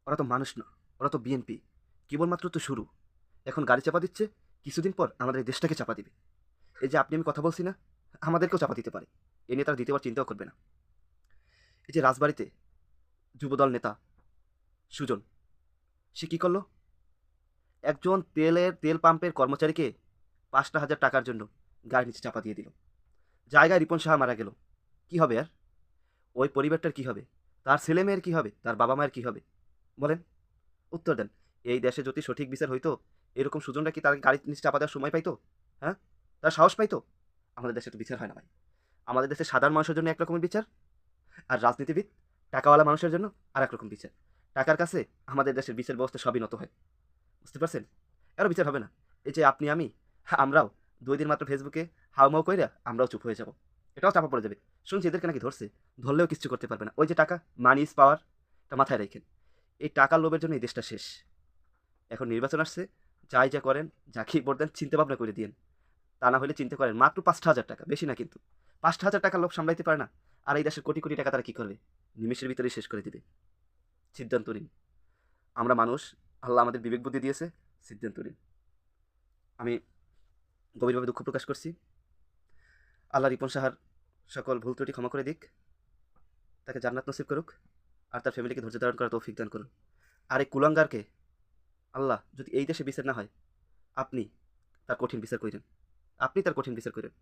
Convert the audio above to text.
ওরা তো মানুষ না, ওরা তো বিএনপি। কেবলমাত্র তো শুরু। এখন গাড়ি চাপা দিচ্ছে, কিছুদিন পর আমাদের এই দেশটাকে চাপা দিবে। এই যে আপনি আমি কথা বলছি না, আমাদেরকেও চাপা দিতে পারে। এ নিয়ে তারা দ্বিতীয়বার চিন্তাও করবে না। এই যে রাজবাড়িতে যুবদল নেতা সুজন, সে কি করলো? একজন তেল পাম্পের কর্মচারীকে ৫,০০০ টাকার জন্য গাড়ির নিচে চাপা দিয়ে দিল। জায়গায় রিপন সাহা মারা গেল। কি হবে আর? ওই পরিবারটার কি হবে? তার ছেলে মেয়ের কি হবে? তার বাবা মায়ের কি হবে? বলেন, উত্তর দেন। এই দেশে যদি সঠিক বিচার হইতো, এরকম সুজনরা কি তার গাড়ির নিচে চাপা দেওয়ার সময় পাইতো? হ্যাঁ, তার সাহস পাইতো? আমাদের দেশে তো বিচার হয় না ভাই। আমাদের দেশে সাধারণ মানুষের জন্য একরকমের বিচার, আর রাজনীতিবিদ টাকাওয়ালা মানুষের জন্য আর একরকম বিচার। টাকার কাছে আমাদের দেশের বিচার ব্যবস্থা সবই নত হয়। বুঝতে পারছেন? এরও বিচার হবে না। এই যে আপনি আমি, আমরাও ২ দিন মাত্র ফেসবুকে হাউমাউ কইরা আমরাও চুপ হয়ে যাব। এটাও চাপা পড়ে যাবে। শুনছি এদেরকে নাকি ধরছে। ধরলেও কিচ্ছু করতে পারবে না। ওই যে টাকা, মানি ইজ পাওয়ার, এটা মাথায় রাখেন। এই টাকার লোভের জন্য এই দেশটা শেষ। এখন নির্বাচন আসছে, যাই যা করেন, যাকেই ভোট দেন চিন্তা ভাবনা করে দিয়েন। তা না হলে চিন্তা করেন, মাত্র ৫,০০০ টাকা, বেশি না কিন্তু। ৫,০০০ টাকার লোভ সামলাইতে পারে না। আর এই দেশের কোটি কোটি টাকা তারা কি করবে? নিমেষের ভিতরেই শেষ করে দিবে। সিদ্ধান্ত নিন। আমরা মানুষ, আল্লাহ আমাদের বিবেক বুদ্ধি দিয়েছে। সিদ্ধান্ত নিন। আমি গভীরভাবে দুঃখ প্রকাশ করছি। আল্লাহ রিপন সাহার সকল ভুল ত্রুটি ক্ষমা করে দিক, তাকে জান্নাত নসিব করুক, আর তার ফ্যামিলিকে ধৈর্য ধারণ করার তৌফিক দান করুন। আর এই কুলাঙ্গারকে আল্লাহ, যদি এই দেশে বিচার না হয়, আপনি তার কঠিন বিচার করেন। আপনি তার কঠিন বিচার করেন।